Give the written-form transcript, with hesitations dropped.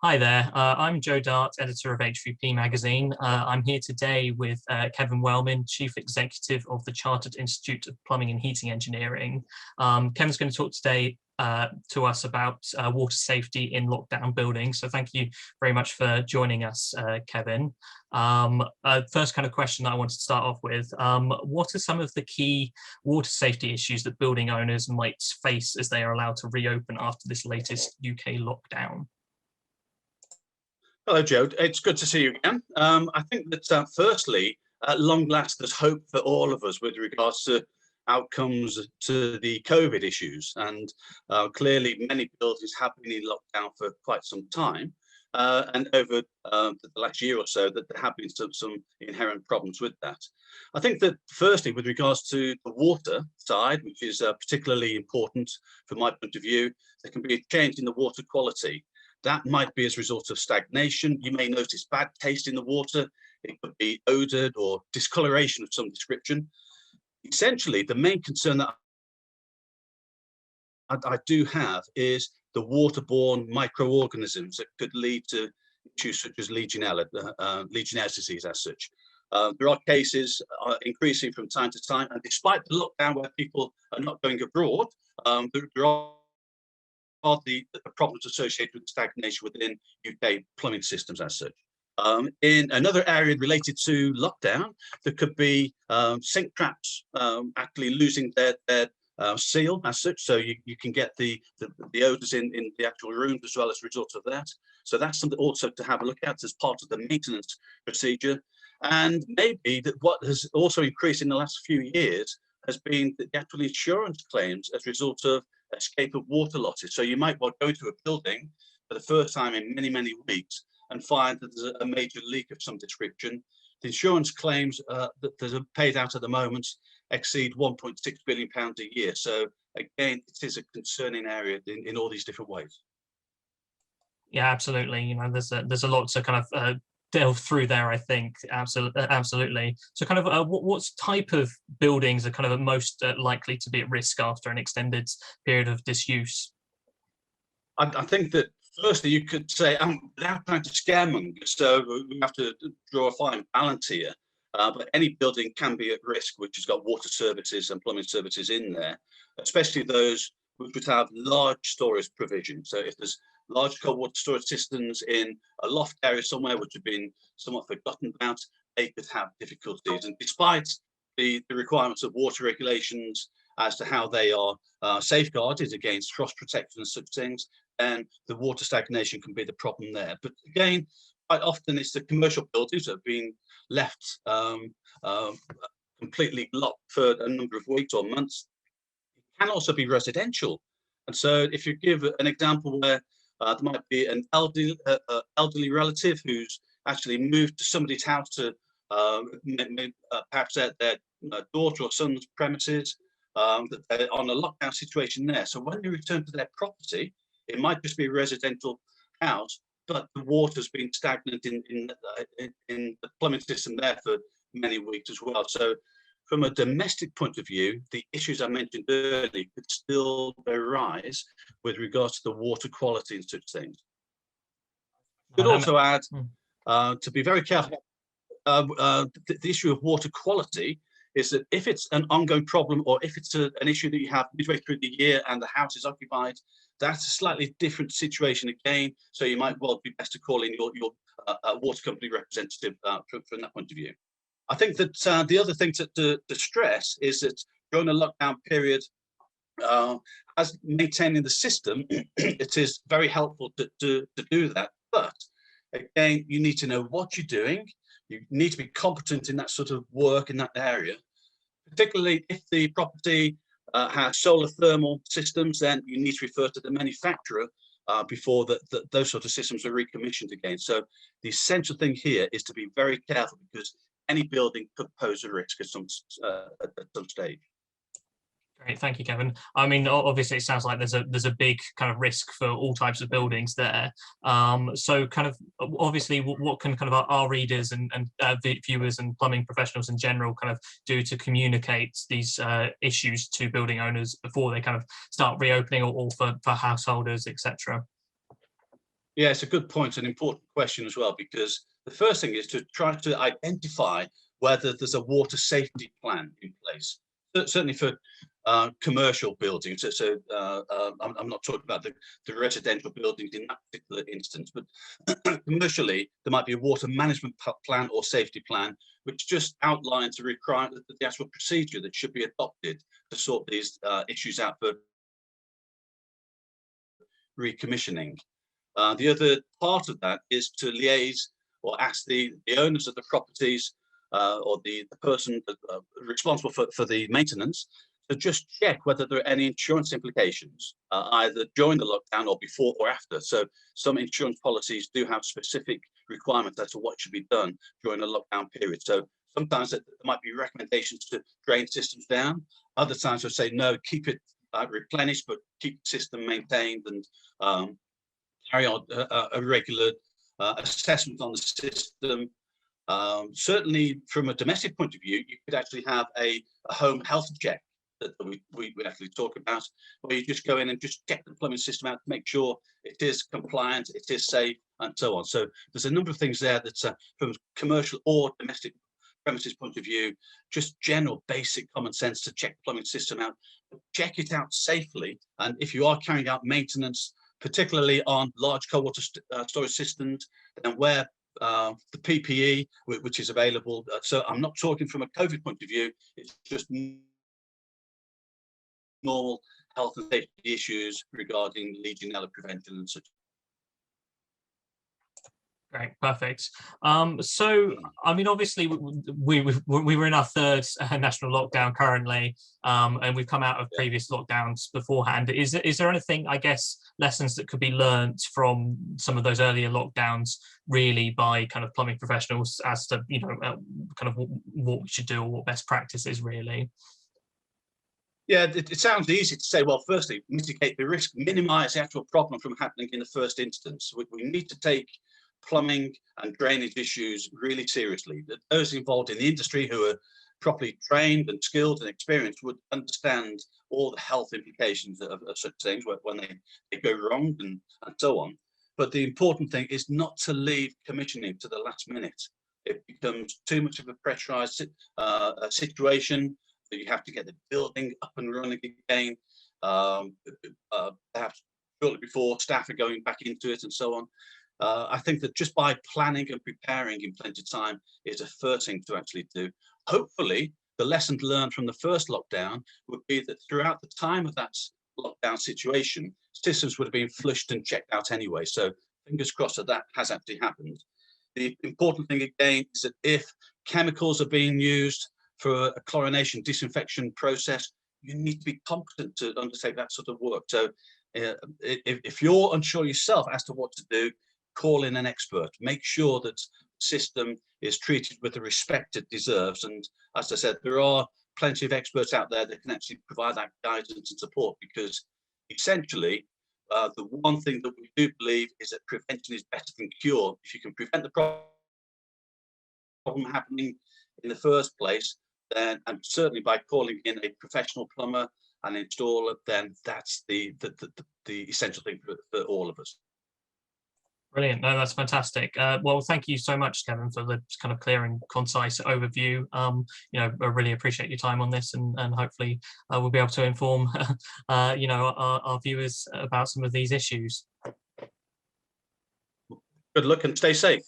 Hi there, I'm Joe Dart, editor of HVP magazine. I'm here today with Kevin Wellman, Chief Executive of the Chartered Institute of Plumbing and Heating Engineering. Kevin's going to talk today to us about water safety in lockdown buildings. So thank you very much for joining us, Kevin. First kind of question that I wanted to start off with, what are some of the key water safety issues that building owners might face as they are allowed to reopen after this latest UK lockdown? Hello, Joe. It's good to see you again. I think that firstly, at long last, there's hope for all of us with regards to outcomes to the COVID issues. And clearly, many buildings have been in lockdown for quite some time. And over the last year or so, that there have been some inherent problems with that. I think that firstly, with regards to the water side, which is particularly important from my point of view, there can be a change in the water quality. That might be as a result of stagnation. You may notice bad taste in the water. It could be odored or discoloration of some description. Essentially, the main concern that I do have is the waterborne microorganisms that could lead to issues such as Legionella, Legionnaires disease as such. There are cases increasing from time to time, and despite the lockdown where people are not going abroad, there are the problems associated with stagnation within UK plumbing systems as such. In another area related to lockdown, there could be sink traps actually losing their seal as such, so you can get the odours in the actual rooms as well as a result of that. So that's something also to have a look at as part of the maintenance procedure. And maybe that what has also increased in the last few years has been the actual insurance claims as a result of escape of water losses. So you might well go into a building for the first time in many weeks and find that there's a major leak of some description. The insurance claims that are paid out at the moment exceed £1.6 billion a year. So again, it is a concerning area in all these different ways. Yeah, absolutely. You know, there's a lot to kind of delve through there, I think. Absolutely. So kind of what type of buildings are kind of most likely to be at risk after an extended period of disuse? I think that firstly, you could say, without trying to scaremonger, so we have to draw a fine balance here, but any building can be at risk which has got water services and plumbing services in there, especially those which would have large storage provision. So if there's large cold water storage systems in a loft area somewhere which have been somewhat forgotten about, they could have difficulties. And despite the requirements of water regulations as to how they are safeguarded against frost protection and such things, and the water stagnation can be the problem there. But again, quite often it's the commercial buildings that have been left completely locked for a number of weeks or months. It can also be residential. And so if you give an example where there might be an elderly relative who's actually moved to somebody's house to perhaps their daughter or son's premises, that they're on a lockdown situation there. So when they return to their property, it might just be a residential house, but the water's been stagnant in the plumbing system there for many weeks as well. So from a domestic point of view, the issues I mentioned earlier could still arise with regards to the water quality and such things. Could also add to be very careful. The issue of water quality is that if it's an ongoing problem or if it's an issue that you have midway through the year and the house is occupied, that's a slightly different situation again. So you might well be best to call in your water company representative from that point of view. I think that the other thing to stress is that during a lockdown period, as maintaining the system, it is very helpful to do that. But again, you need to know what you're doing. You need to be competent in that sort of work in that area, particularly if the property has solar thermal systems, then you need to refer to the manufacturer before those sort of systems are recommissioned again. So the essential thing here is to be very careful because any building could pose a risk at some stage. Great, thank you, Kevin. I mean, obviously, it sounds like there's a big kind of risk for all types of buildings there. So, kind of obviously, what can kind of our readers and viewers and plumbing professionals in general kind of do to communicate these issues to building owners before they kind of start reopening, or for householders, etc.? Yeah, it's a good point, an important question as well, because the first thing is to try to identify whether there's a water safety plan in place. Certainly for commercial buildings. So I'm not talking about the residential buildings in that particular instance, but commercially, there might be a water management plan or safety plan, which just outlines the actual procedure that should be adopted to sort these issues out for recommissioning. The other part of that is to liaise or ask the owners of the properties or the person responsible for the maintenance to just check whether there are any insurance implications, either during the lockdown or before or after. So some insurance policies do have specific requirements as to what should be done during a lockdown period. So sometimes there might be recommendations to drain systems down. Other times they'll say, no, keep it replenished, but keep the system maintained and carry on a regular assessment on the system. Certainly from a domestic point of view, you could actually have a home health check that we actually talk about, where you just go in and just check the plumbing system out to make sure it is compliant, it is safe, and so on. So there's a number of things there that from commercial or domestic premises point of view, just general basic common sense to check the plumbing system out, check it out safely. And if you are carrying out maintenance, particularly on large cold water storage systems, and where the PPE, which is available. So I'm not talking from a COVID point of view, it's just normal health and safety issues regarding Legionella prevention and such. Great, perfect. So, I mean, obviously, we were in our third national lockdown currently, and we've come out of previous lockdowns beforehand. Is there anything, I guess, lessons that could be learnt from some of those earlier lockdowns, really, by kind of plumbing professionals as to, you know, kind of what we should do or what best practice is, really? Yeah, it sounds easy to say, well, firstly, mitigate the risk, minimize the actual problem from happening in the first instance. We need to take plumbing and drainage issues really seriously. Those involved in the industry who are properly trained and skilled and experienced would understand all the health implications of such things when they go wrong and so on. But the important thing is not to leave commissioning to the last minute. It becomes too much of a pressurized situation. You have to get the building up and running again. Perhaps shortly before staff are going back into it and so on. I think that just by planning and preparing in plenty of time is the first thing to actually do. Hopefully, the lessons learned from the first lockdown would be that throughout the time of that lockdown situation, systems would have been flushed and checked out anyway. So fingers crossed that has actually happened. The important thing again is that if chemicals are being used for a chlorination disinfection process, you need to be competent to undertake that sort of work. So if you're unsure yourself as to what to do, call in an expert. Make sure that the system is treated with the respect it deserves. And as I said, there are plenty of experts out there that can actually provide that guidance and support, because essentially, the one thing that we do believe is that prevention is better than cure. If you can prevent the problem happening in the first place, then, and certainly by calling in a professional plumber and installer, then that's the essential thing for all of us. Brilliant. No, that's fantastic. Well, thank you so much, Kevin, for the kind of clear and concise overview. You know, I really appreciate your time on this, and hopefully we'll be able to inform, you know, our viewers about some of these issues. Good luck and stay safe.